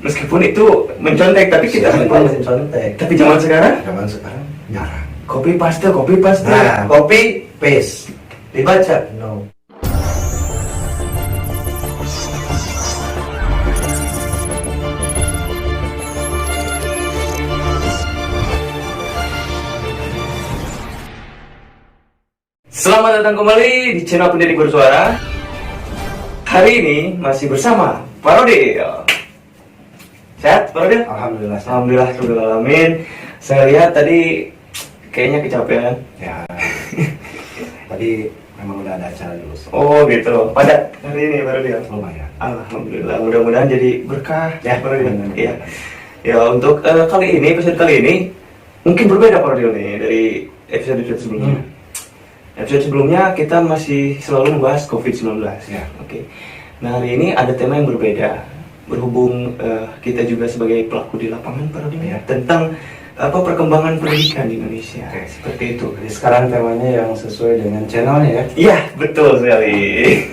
Meskipun itu mencontek, tapi kita mencontek. Tapi zaman sekarang jarang. Copy paste. Nah, copy paste dibaca no. Selamat datang kembali di channel Pendidik Bersuara. Hari ini masih bersama Pak Rodil. Sehat Pak Rodil? Alhamdulillah. Alhamdulillah. Saya lihat tadi kayaknya kecapean. Ya. Tadi memang udah ada acara dulu. Oh gitu. Padat hari ini Pak Rodil. Lumayan. Alhamdulillah. Mudah-mudahan jadi berkah Ya, Pak Rodil. iya. Ya untuk episode kali ini mungkin berbeda Pak Rodil nih dari episode sebelumnya. Episode sebelumnya kita masih selalu membahas COVID-19. Ya. Oke. Nah hari ini ada tema yang berbeda. Berhubung kita juga sebagai pelaku di lapangan Pak Rodil, Ya. tentang perkembangan pendidikan di Indonesia. Oke. Seperti itu. Jadi sekarang temanya yang sesuai dengan channelnya ya. Iya betul sekali.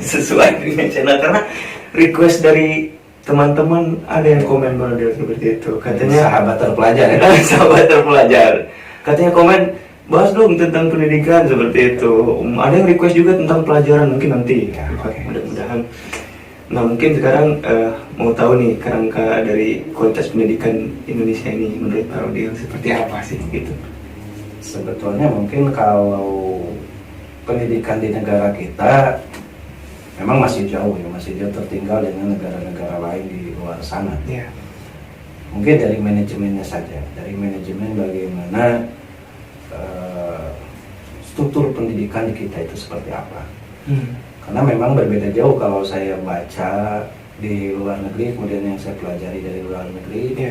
Sesuai dengan channel karena request dari teman-teman ada yang komen Pak Rodil seperti itu. Katanya sahabat terpelajar ya. sahabat terpelajar. Katanya komen, bahas dong tentang pendidikan seperti itu. Ada yang request juga tentang pelajaran, mungkin nanti. Ya, okay. Mudah-mudahan. Nah mungkin sekarang mau tahu nih kerangka dari kualitas pendidikan Indonesia ini menurut Pak Rodil seperti apa sih gitu? Sebetulnya mungkin kalau pendidikan di negara kita memang masih jauh tertinggal dengan negara-negara lain di luar sana. Ya. Mungkin dari manajemennya saja, dari manajemen bagaimana struktur pendidikan di kita itu seperti apa. Karena memang berbeda jauh kalau saya baca di luar negeri, kemudian yang saya pelajari dari luar negeri,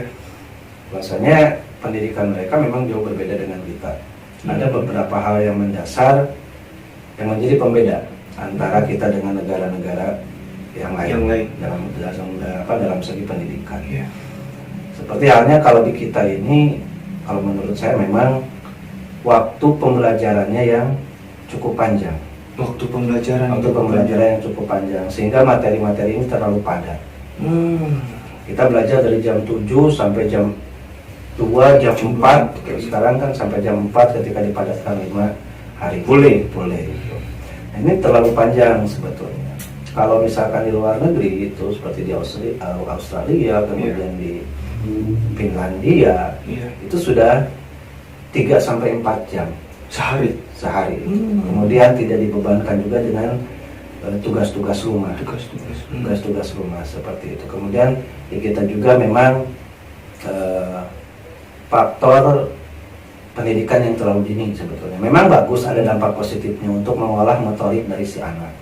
bahwasanya pendidikan mereka memang jauh berbeda dengan kita. Ada beberapa hal yang mendasar yang menjadi pembeda antara kita dengan negara-negara yang lain. Dalam segi pendidikan. Seperti halnya kalau di kita ini, kalau menurut saya memang waktu pembelajarannya yang cukup panjang. Waktu pembelajaran yang cukup panjang, sehingga materi-materi ini terlalu padat. Kita belajar dari jam 7 sampai jam 2, jam 4. Sekarang kan sampai jam 4 ketika dipadatkan 5 hari. Boleh. Nah, ini terlalu panjang sebetulnya. Kalau misalkan di luar negeri itu seperti di Australia, kemudian di Finlandia, itu sudah 3 sampai 4 jam sehari. Kemudian tidak dibebankan juga dengan tugas-tugas rumah. Tugas-tugas rumah seperti itu. Kemudian di kita juga memang faktor pendidikan yang terlalu dini sebetulnya. Memang bagus, ada dampak positifnya untuk mengolah motorik dari si anak.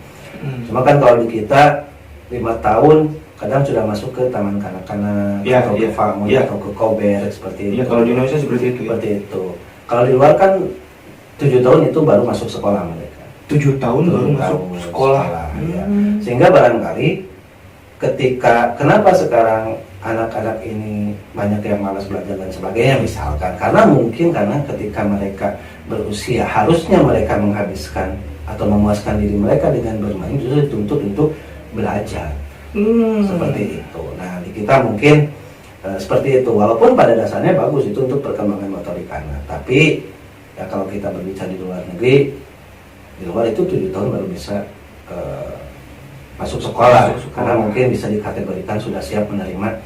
Cuma kan kalau di kita 5 tahun kadang sudah masuk ke taman kanak-kanak atau ke FAMU atau ke Kober seperti itu. Kalau di Indonesia seperti itu. Kalau di luar kan 7 tahun itu baru masuk sekolah mereka. 7 tahun baru masuk sekolah. Ya. Sehingga barangkali kenapa sekarang anak-anak ini banyak yang malas belajar dan sebagainya misalkan, karena ketika mereka berusia harusnya mereka menghabiskan atau memuaskan diri mereka dengan bermain, justru dituntut untuk belajar. Seperti itu. Nah di kita mungkin seperti itu, walaupun pada dasarnya bagus itu untuk perkembangan motorik anak, tapi ya kalau kita berbicara di luar negeri, di luar itu 7 tahun baru bisa masuk sekolah. Karena mungkin bisa dikategorikan sudah siap menerima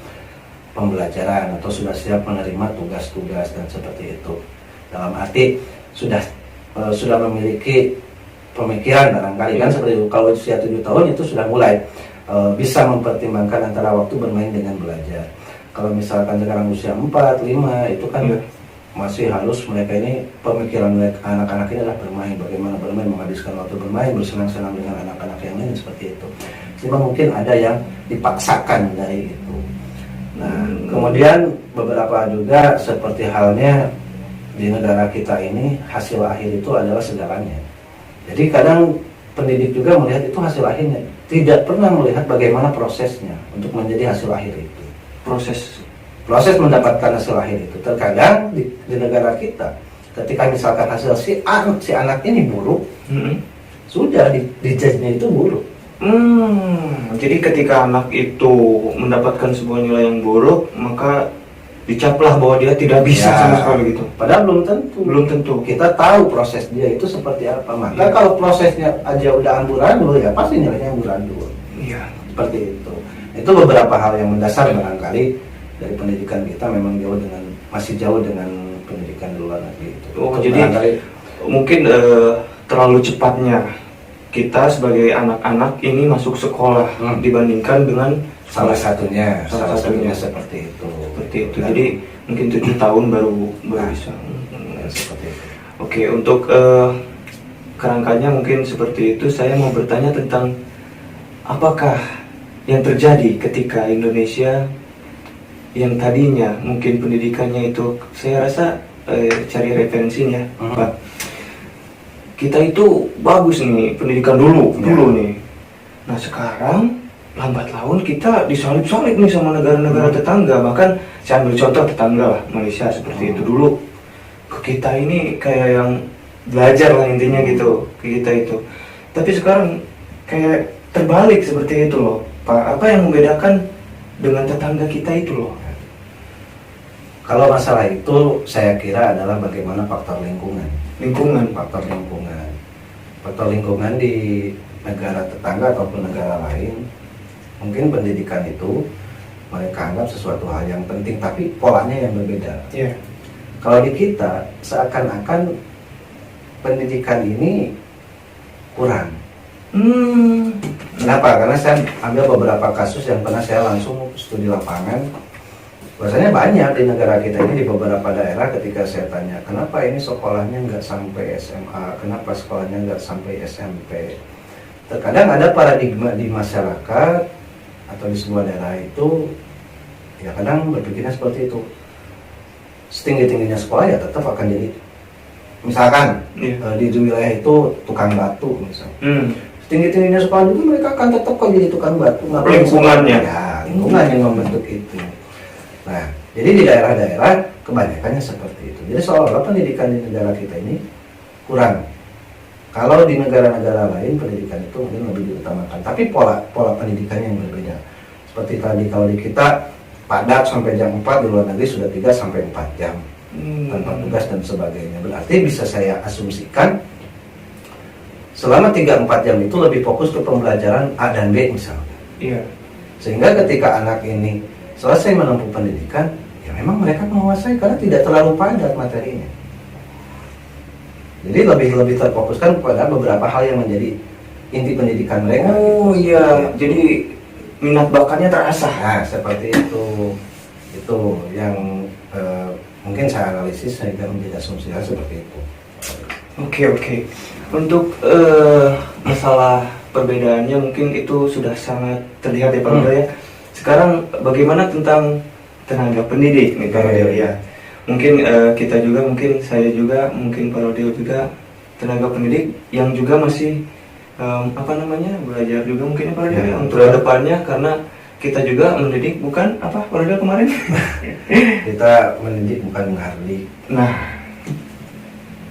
pembelajaran atau sudah siap menerima tugas-tugas dan seperti itu. Dalam arti sudah memiliki pemikiran barangkali kan seperti itu. Kalau usia 7 tahun itu sudah mulai bisa mempertimbangkan antara waktu bermain dengan belajar. Kalau misalkan sekarang usia 4, 5 itu kan masih harus mereka ini, pemikiran mereka anak-anak ini adalah bermain, bagaimana bermain, menghabiskan waktu bermain, bersenang-senang dengan anak-anak yang lain seperti itu. Cuma mungkin ada yang dipaksakan dari itu. Nah, kemudian beberapa juga seperti halnya di negara kita ini, hasil akhir itu adalah segalanya. Jadi kadang pendidik juga melihat itu hasil akhirnya, tidak pernah melihat bagaimana prosesnya untuk menjadi hasil akhir itu. Proses mendapatkan hasil akhir itu terkadang di negara kita, ketika misalkan hasil si anak ini buruk, sudah dijadinya itu buruk. Jadi ketika anak itu mendapatkan sebuah nilai yang buruk, maka dicaplah bahwa dia tidak bisa Ya, sama sekali gitu. padahal belum tentu. Belum tentu. Kita tahu proses dia itu seperti apa. Maka Iya. kalau prosesnya aja udah amburadul, ya pasti nilainya amburadul. Iya. Seperti itu. Itu beberapa hal yang mendasar barangkali dari pendidikan kita memang masih jauh dengan pendidikan di luar negeri itu. Oh, Itu jadi barangkali mungkin terlalu cepatnya kita sebagai anak-anak ini masuk sekolah dibandingkan dengan salah satunya satunya. seperti itu. Seperti itu. Jadi mungkin 7 tahun baru bisa. Ya, seperti itu. Oke, untuk kerangkanya mungkin seperti itu. Saya mau bertanya tentang apakah yang terjadi ketika Indonesia yang tadinya mungkin pendidikannya itu, saya rasa cari referensinya, Pak. Kita itu bagus nih pendidikan dulu nih. Nah sekarang lambat laun kita disalip-salip nih sama negara-negara tetangga. Bahkan saya ambil contoh tetangga lah, Malaysia seperti itu dulu. Ke kita ini kayak yang belajar lah intinya gitu ke kita itu. Tapi sekarang kayak terbalik seperti itu loh, Pak. Apa yang membedakan dengan tetangga kita itu loh? Kalau masalah itu saya kira adalah bagaimana faktor lingkungan. Faktor lingkungan di negara tetangga ataupun negara lain, mungkin pendidikan itu mereka anggap sesuatu hal yang penting, tapi polanya yang berbeda. Iya. Kalau di kita seakan-akan pendidikan ini kurang. Kenapa? Karena saya ambil beberapa kasus yang pernah saya langsung studi lapangan. Bahasanya banyak di negara kita ini, di beberapa daerah ketika saya tanya, kenapa ini sekolahnya nggak sampai SMA, kenapa sekolahnya nggak sampai SMP. Terkadang ada paradigma di masyarakat atau di sebuah daerah itu, ya kadang berpikirnya seperti itu. Setinggi-tingginya sekolah ya tetap akan jadi, misalkan di wilayah itu tukang batu misalnya. Setinggi-tingginya sekolah juga mereka akan tetap kok jadi tukang batu. Lingkungannya. Ya, lingkungan yang membentuk itu. Nah, jadi di daerah-daerah kebanyakannya seperti itu. Jadi seolah-olah pendidikan di negara kita ini kurang. Kalau di negara-negara lain pendidikan itu mungkin lebih diutamakan, tapi pola pendidikannya yang berbeda. Seperti tadi, kalau di kita padat sampai jam 4, di luar negeri sudah 3 sampai 4 jam tanpa tugas dan sebagainya. Berarti bisa saya asumsikan selama 3-4 jam itu lebih fokus ke pembelajaran A dan B misalnya. Iya. Sehingga ketika anak ini selesai menempuh pendidikan, ya memang mereka menguasai karena tidak terlalu padat materinya. Jadi lebih terfokuskan kepada beberapa hal yang menjadi inti pendidikan mereka. Oh iya, jadi minat bakatnya terasa. Nah, seperti itu. Itu yang mungkin saya analisis sehingga menjadi asumsi seperti itu. Oke. Untuk masalah perbedaannya mungkin itu sudah sangat terlihat ya Pak Rodel ya. Sekarang bagaimana tentang tenaga pendidik nih Pak Rodel ya? Mungkin kita juga, mungkin saya juga, mungkin Pak Rodel juga tenaga pendidik yang juga masih belajar juga mungkin ya Pak Rodel ya, untuk depannya, karena kita juga mendidik bukan apa Pak Rodel kemarin? Kita mendidik bukan menghardik. Nah,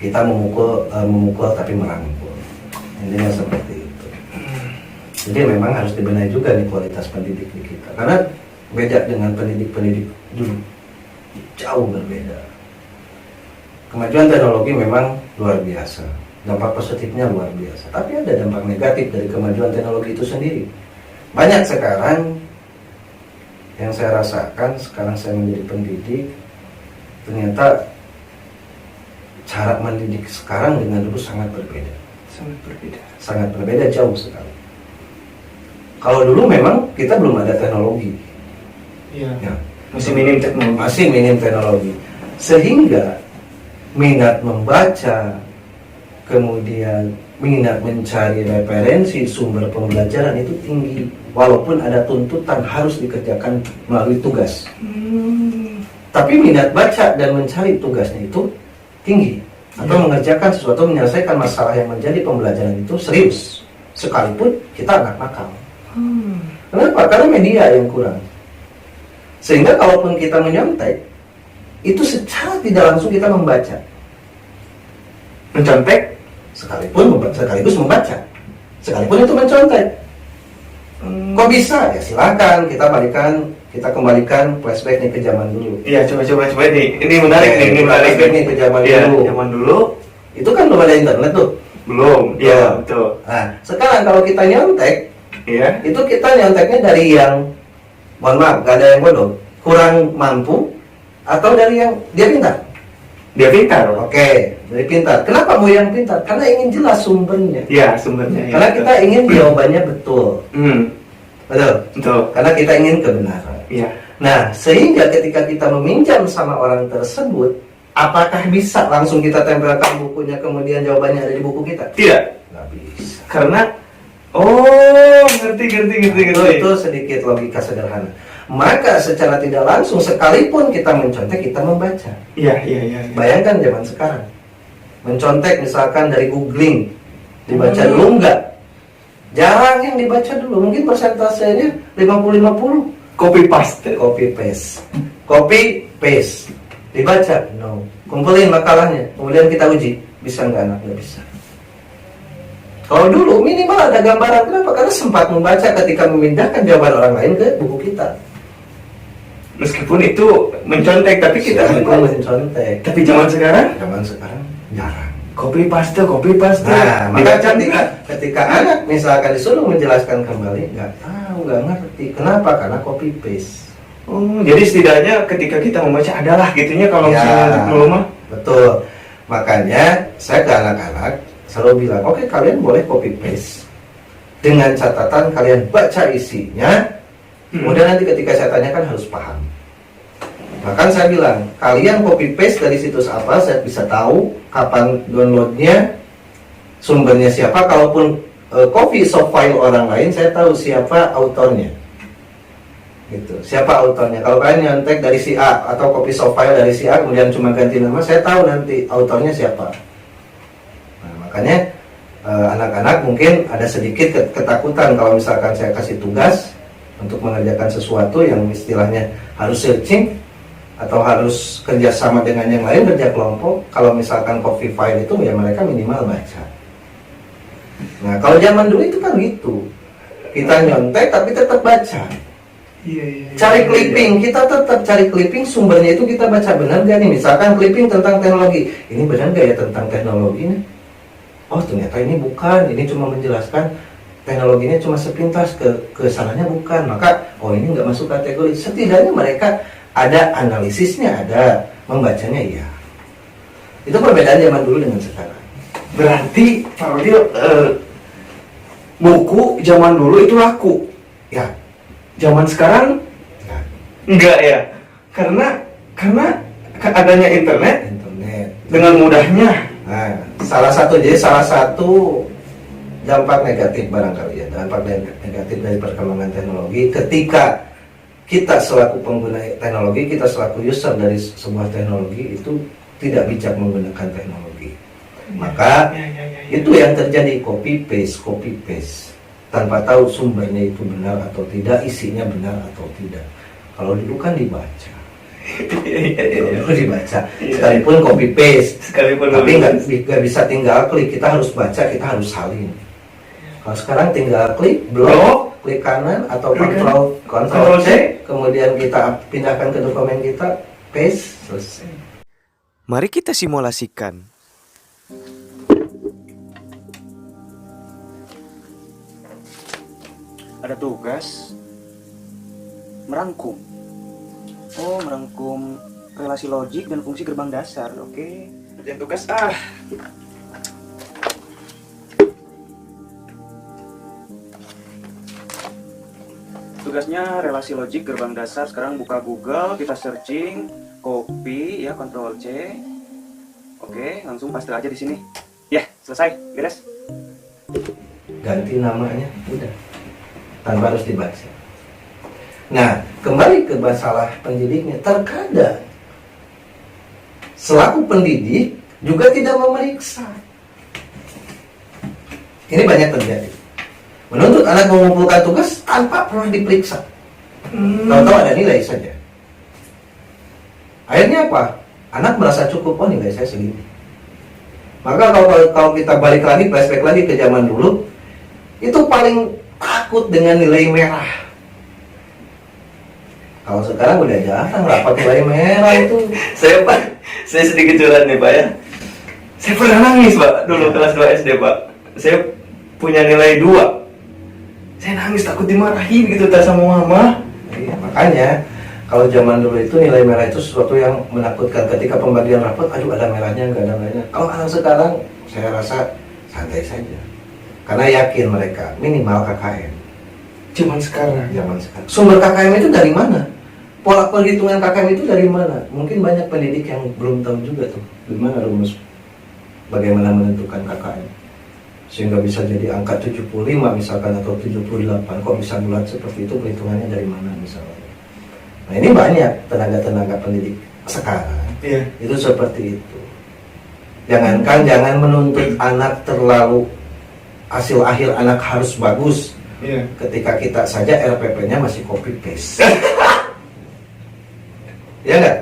kita memukul tapi merangkul. Intinya seperti itu. Jadi memang harus dibenahi juga nih kualitas pendidik di kita. Karena beda dengan pendidik dulu. Jauh berbeda. Kemajuan teknologi memang luar biasa. Dampak positifnya luar biasa. Tapi ada dampak negatif dari kemajuan teknologi itu sendiri. Banyak sekarang yang saya rasakan sekarang saya menjadi pendidik, ternyata cara mendidik sekarang dengan dulu sangat berbeda. Sangat berbeda, jauh sekali. Kalau dulu memang kita belum ada teknologi. iya. Ya. Masih minim teknologi. Sehingga minat membaca, kemudian minat mencari referensi sumber pembelajaran itu tinggi. Walaupun ada tuntutan harus dikerjakan melalui tugas. Tapi minat baca dan mencari tugasnya itu tinggi. Atau mengerjakan sesuatu, menyelesaikan masalah yang menjadi pembelajaran itu serius. Sekalipun kita anak nakal. Kenapa? Karena media yang kurang. Sehingga kalaupun kita menyontek, itu secara tidak langsung kita membaca. Mencontek Sekaligus membaca. Sekalipun itu mencontek. Kok bisa? Ya silakan kita kembalikan flashback nih ke zaman dulu. Iya, coba ini. Ini menarik nih, ini menarik flashback nih ke zaman Iya, dulu. zaman dulu Itu kan belum ada internet tuh. belum. Iya, betul. Nah, sekarang kalau kita nyontek, Iya. itu kita nyonteknya dari yang, mohon maaf, gak ada yang bodoh, kurang mampu, atau dari yang dia pintar. Dia pintar. Oke, dari pintar. Kenapa mau yang pintar? Karena ingin jelas sumbernya. Iya, sumbernya. Ya, Karena betul. kita ingin jawabannya betul. Betul. Betul. Karena kita ingin kebenaran. Iya. Nah, sehingga ketika kita meminjam sama orang tersebut, apakah bisa langsung kita tempelkan bukunya kemudian jawabannya ada di buku kita? Tidak. Nggak bisa. Karena ngerti. Itu sedikit logika sederhana. Maka secara tidak langsung sekalipun kita mencontek, kita membaca. Iya. Bayangkan zaman sekarang, mencontek misalkan dari googling, dibaca dulu enggak? Jarang yang dibaca dulu, mungkin persentasenya 50-50. Copy paste. Copy paste, dibaca? No. Kumpulin makalahnya, kemudian kita uji, bisa nggak anak? Nggak bisa. Kalau dulu minimal ada gambaran. Kenapa? Karena sempat membaca ketika memindahkan jawaban orang lain ke buku kita. Meskipun itu mencontek, tapi kita mencontek. Tapi zaman sekarang Jarang. copy paste. Nah, maka ketika anak misalkan disuruh menjelaskan kembali, nggak tahu, nggak ngerti. Kenapa? Karena copy paste. Jadi setidaknya ketika kita membaca adalah gitunya kalau misalnya untuk dulu mah. Betul. Makanya saya ke anak-anak selalu bilang, oke, kalian boleh copy paste dengan catatan kalian baca isinya. Kemudian nanti ketika saya tanyakan harus paham. Bahkan saya bilang, kalian copy paste dari situs apa, saya bisa tahu kapan downloadnya, sumbernya siapa. Kalaupun copy soft file orang lain, saya tahu siapa autornya. Gitu. Siapa autornya? Kalau kalian nyontek dari si A atau copy soft file dari si A, kemudian cuma ganti nama, saya tahu nanti autornya siapa. Nah, makanya anak-anak mungkin ada sedikit ketakutan kalau misalkan saya kasih tugas untuk mengerjakan sesuatu yang istilahnya harus searching atau harus kerjasama dengan yang lain, kerja kelompok. Kalau misalkan copy file itu ya mereka minimal baca. Nah, kalau zaman dulu itu kan gitu, kita nyontek tapi tetap baca. Iya. Cari clipping, kita tetap cari clipping, sumbernya itu kita baca benar gak nih. Misalkan clipping tentang teknologi, ini benar gak ya tentang teknologi ini? Oh, ternyata ini bukan, ini cuma menjelaskan teknologinya cuma sepintas, ke sananya bukan. Maka ini nggak masuk kategori. Setidaknya mereka ada analisisnya, ada membacanya, ya. Itu perbedaan zaman dulu dengan sekarang. Berarti Pak Odil, buku zaman dulu itu laku. Ya. Zaman sekarang Ya. enggak ya. Karena adanya internet dengan mudahnya. Nah, salah satu dampak negatif barangkali ya, dampak negatif dari perkembangan teknologi, ketika kita selaku pengguna teknologi, kita selaku user dari sebuah teknologi itu tidak bijak menggunakan teknologi. Maka itu yang terjadi, copy paste tanpa tahu sumbernya itu benar atau tidak, isinya benar atau tidak. Kalau dulu kan dibaca. Sekalipun copy paste, tapi nggak bisa tinggal klik, kita harus baca, kita harus salin. Kalau sekarang tinggal klik, blok, klik kanan atau Ctrl C, kemudian kita pindahkan ke dokumen kita, paste, selesai. Mari kita simulasikan. Ada tugas merangkum. Merangkum relasi logik dan fungsi gerbang dasar. Oke. Kerjaan tugas Tugasnya relasi logik gerbang dasar. Sekarang buka Google, kita searching, copy ya, Ctrl C. Oke, langsung paste aja di sini. Ya, selesai, beres. Ganti namanya, udah, tanpa harus dibaca. Nah, kembali ke masalah pendidiknya. Terkadang selaku pendidik juga tidak memeriksa. Ini banyak terjadi. Menuntut anak mengumpulkan tugas tanpa pernah diperiksa. Tahu-tahu ada nilai saja. Akhirnya apa? Anak merasa cukup, nilai saya segini. Maka kalau kita balik lagi, flashback lagi ke zaman dulu, itu paling takut dengan nilai merah. Kalau sekarang udah jarang rapat nilai merah itu. Saya sedikit curhat nih Pak ya. Saya pernah nangis Pak dulu kelas 2 SD Pak. Saya punya nilai 2. Saya nangis takut dimarahin gitu tak sama mama. Iya, makanya kalau zaman dulu itu nilai merah itu sesuatu yang menakutkan. Ketika pembagian rapot, aduh ada merahnya, nggak ada merahnya. Kalau anak sekarang, saya rasa santai saja. Karena yakin mereka minimal KKM. Zaman sekarang. Sumber KKM itu dari mana? Pola perhitungan KKM itu dari mana? Mungkin banyak pendidik yang belum tahu juga tuh gimana rumus bagaimana menentukan KKM. Sehingga bisa jadi angka 75 misalkan atau 78. Kok bisa bulat seperti itu, perhitungannya dari mana misalnya. Nah ini banyak tenaga-tenaga pendidik sekarang. Iya. Itu seperti itu. Jangan menuntut anak terlalu hasil akhir anak harus bagus. Iya. Ketika kita saja RPP-nya masih copy paste. Ya enggak?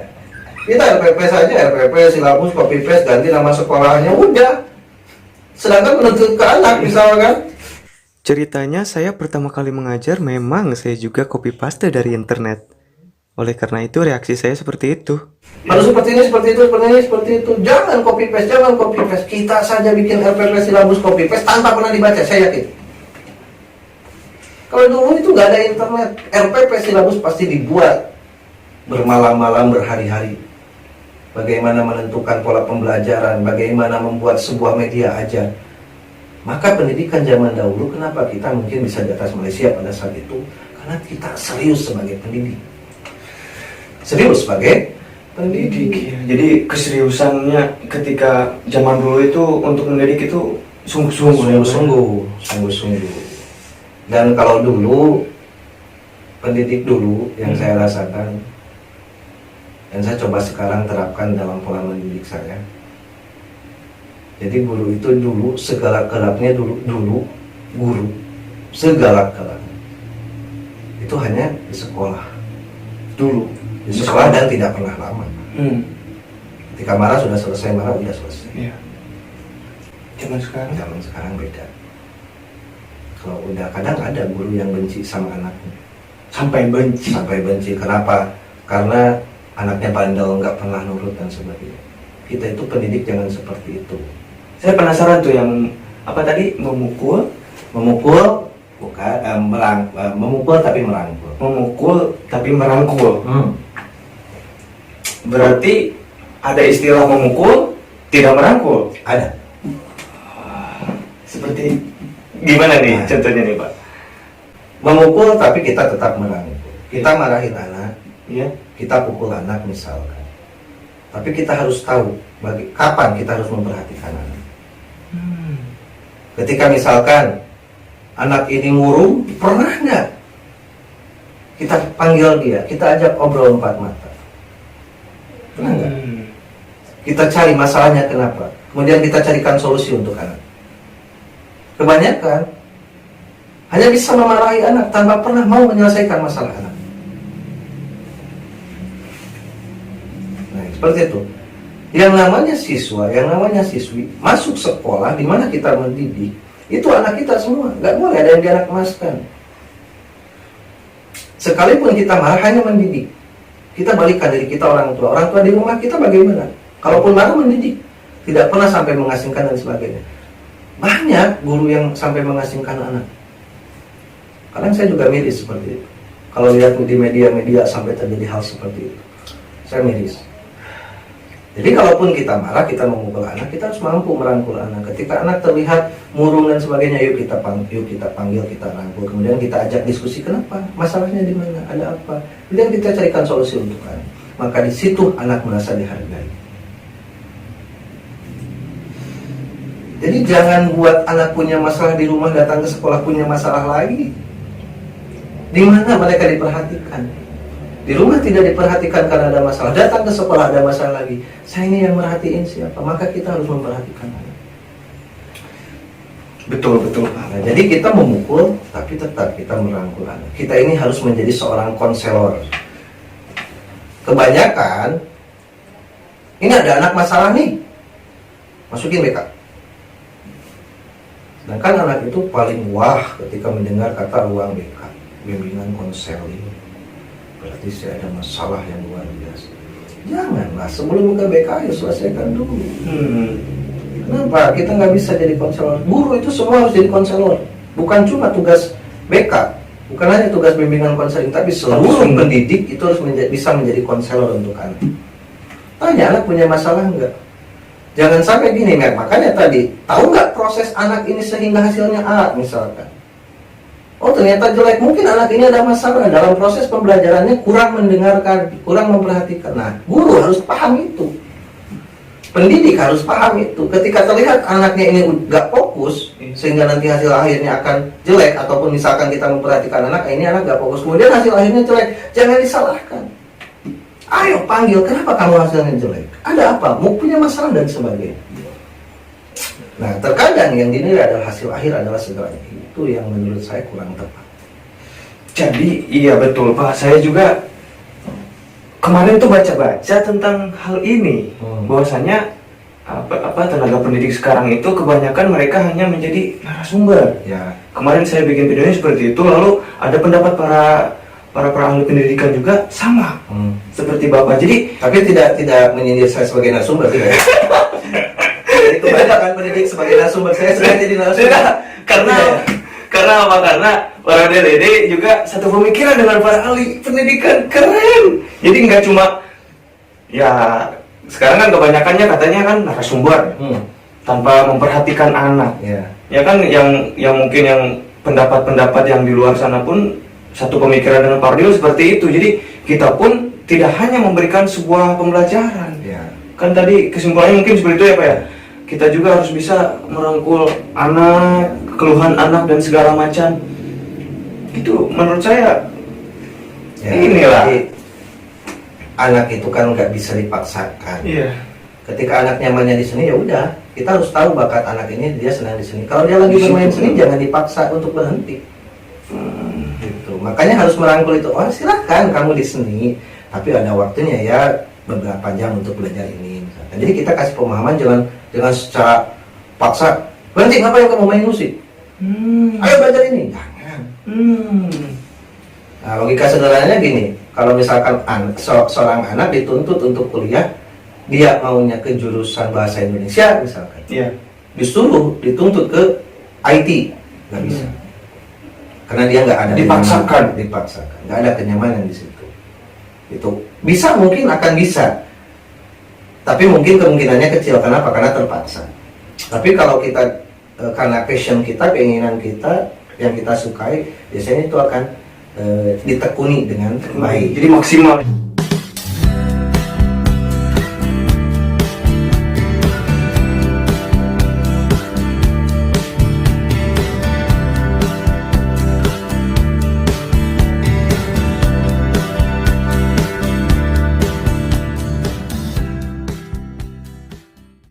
Kita RPP saja, RPP silabus copy paste, ganti nama sekolahnya, udah. Sedangkan menuntut ke anak misalkan. Ceritanya saya pertama kali mengajar memang saya juga copy paste dari internet. Oleh karena itu reaksi saya seperti itu. Harus seperti ini, seperti itu, seperti ini, seperti itu. Jangan copy paste, jangan copy paste. Kita saja bikin RPP silabus copy paste tanpa pernah dibaca, saya yakin. Kalau dulu itu nggak ada internet, RPP silabus pasti dibuat bermalam-malam, berhari-hari. Bagaimana menentukan pola pembelajaran, bagaimana membuat sebuah media ajar. Maka pendidikan zaman dahulu, kenapa kita mungkin bisa di atas Malaysia pada saat itu? Karena kita serius sebagai pendidik. Serius sebagai pendidik. Ya, jadi keseriusannya ketika zaman dulu itu untuk mendidik itu sungguh-sungguh. Dan kalau dulu pendidik dulu yang saya rasakan, dan saya coba sekarang terapkan dalam pola mendidik saya. Jadi guru itu dulu segalak-galaknya dulu guru segalak-galaknya itu hanya di sekolah dulu, di sekolah dan tidak pernah lama. Ketika marah sudah selesai, marah sudah selesai. Iya. Zaman sekarang beda. Kalau udah kadang ada guru yang benci sama anaknya. Sampai benci. Kenapa? Karena anaknya bandel, nggak pernah nurut dan sebagainya. Kita itu pendidik jangan seperti itu. Saya penasaran tuh yang apa tadi, memukul bukan memukul tapi merangkul. Berarti ada istilah memukul tidak merangkul. Ada. Seperti gimana nih contohnya nih Pak? Memukul tapi kita tetap merangkul. Kita marahin anak, Iya. kita pukul anak misalkan. Tapi kita harus tahu kapan kita harus memperhatikan anak. Ketika misalkan anak ini murung, pernah nggak kita panggil dia, kita ajak obrol 4 mata? Pernah nggak? Kita cari masalahnya kenapa, kemudian kita carikan solusi untuk anak. Kebanyakan hanya bisa memarahi anak tanpa pernah mau menyelesaikan masalah anak. Nah, seperti itu. Yang namanya siswa, yang namanya siswi masuk sekolah di mana kita mendidik, itu anak kita semua, nggak boleh ada yang dianak emaskan. Sekalipun kita marah hanya mendidik, kita balikan diri kita orang tua di rumah kita bagaimana? Kalaupun marah mendidik, tidak pernah sampai mengasingkan dan sebagainya. Banyak guru yang sampai mengasingkan anak. Kadang saya juga miris seperti itu. Kalau lihat di media-media sampai terjadi hal seperti itu, saya miris. Jadi kalaupun kita marah, kita memukul anak, kita harus mampu merangkul anak. Ketika anak terlihat murung dan sebagainya, yuk kita panggil, kita rangkul. Kemudian kita ajak diskusi, kenapa? Masalahnya di mana? Ada apa? Kemudian kita carikan solusi untuk anak. Maka di situ anak merasa dihargai. Jadi jangan buat anak punya masalah di rumah, datang ke sekolah punya masalah lagi. Di mana mereka diperhatikan? Di rumah tidak diperhatikan karena ada masalah, datang ke sekolah ada masalah lagi. Saya ini yang merhatiin siapa? Maka kita harus memperhatikan anak. Betul. Nah, jadi kita memukul, tapi tetap kita merangkul anak. Kita ini harus menjadi seorang konselor. Kebanyakan, ini ada anak masalah nih, masukin BK. Nah kan anak itu paling wah ketika mendengar kata ruang BK, bimbingan konseling. Berarti saya ada masalah yang luar biasa. Janganlah, sebelum buka BK ayo selesaikan dulu. Kenapa? Kita nggak bisa jadi konselor. Guru itu semua harus jadi konselor. Bukan cuma tugas BK, bukan hanya tugas bimbingan konseling, tapi seluruh pendidik itu harus bisa menjadi konselor untuk anak. Tanya anak punya masalah nggak? Jangan sampai gini, makanya tadi, tahu nggak proses anak ini sehingga hasilnya A misalkan. Oh ternyata jelek, mungkin anak ini ada masalah dalam proses pembelajarannya, kurang mendengarkan, kurang memperhatikan. Nah, guru harus paham itu. Pendidik harus paham itu. Ketika terlihat anaknya ini nggak fokus, sehingga nanti hasil akhirnya akan jelek, ataupun misalkan kita memperhatikan anak, ini anak nggak fokus, kemudian hasil akhirnya jelek, jangan disalahkan. Ayo panggil, kenapa kamu hasilnya jelek? Ada apa? Mau punya masalah dan sebagainya. Nah, terkadang yang dinilai adalah hasil akhir adalah segalanya. Itu yang menurut saya kurang tepat. Jadi iya betul Pak, saya juga kemarin tuh baca-baca tentang hal ini, bahwasanya apa tenaga pendidik sekarang itu kebanyakan mereka hanya menjadi narasumber. Ya. Kemarin saya bikin videonya seperti itu, lalu ada pendapat para ahli pendidikan juga sama seperti Bapak. Jadi Tapi tidak menyindir saya sebagai narasumber tidak. Itu kebanyakan pendidik sebagai narasumber, saya sengaja jadi narasumber. tidak, karena apa? Karena para DDD juga satu pemikiran dengan para ahli pendidikan, keren. Jadi nggak cuma ya sekarang kan kebanyakannya katanya kan narasumber tanpa memperhatikan anak. Ya kan yang mungkin yang pendapat-pendapat yang di luar sana pun satu pemikiran dengan Pak Ardil seperti itu. Jadi kita pun tidak hanya memberikan sebuah pembelajaran. Kan tadi kesimpulannya mungkin seperti itu ya Pak ya. Kita juga harus bisa merangkul anak, keluhan anak dan segala macam. Itu menurut saya inilah. Anak itu kan nggak bisa dipaksakan. Iya. Ketika anak nyamannya di seni ya udah, kita harus tahu bakat anak ini dia senang di seni. Kalau dia lagi bermain seni jangan dipaksa untuk berhenti. Gitu. Makanya harus merangkul itu. Oh silahkan kamu di seni, tapi ada waktunya ya beberapa jam untuk belajar ini. Misalkan. Jadi kita kasih pemahaman jangan secara paksa. Berhenti ngapain kamu main musik? Ayo belajar ini. Jangan. Nah, logika sederhananya gini. Kalau misalkan seorang anak dituntut untuk kuliah, dia maunya ke jurusan bahasa Indonesia misalkan, disuruh dituntut ke IT, nggak bisa, karena dia nggak ada dipaksakan, nggak ada kenyamanan di situ. Itu bisa, mungkin akan bisa, tapi mungkin kemungkinannya kecil. Kenapa? Karena terpaksa. Tapi kalau kita karena passion kita, keinginan kita, yang kita sukai, biasanya itu akan ditekuni dengan baik. Jadi maksimal.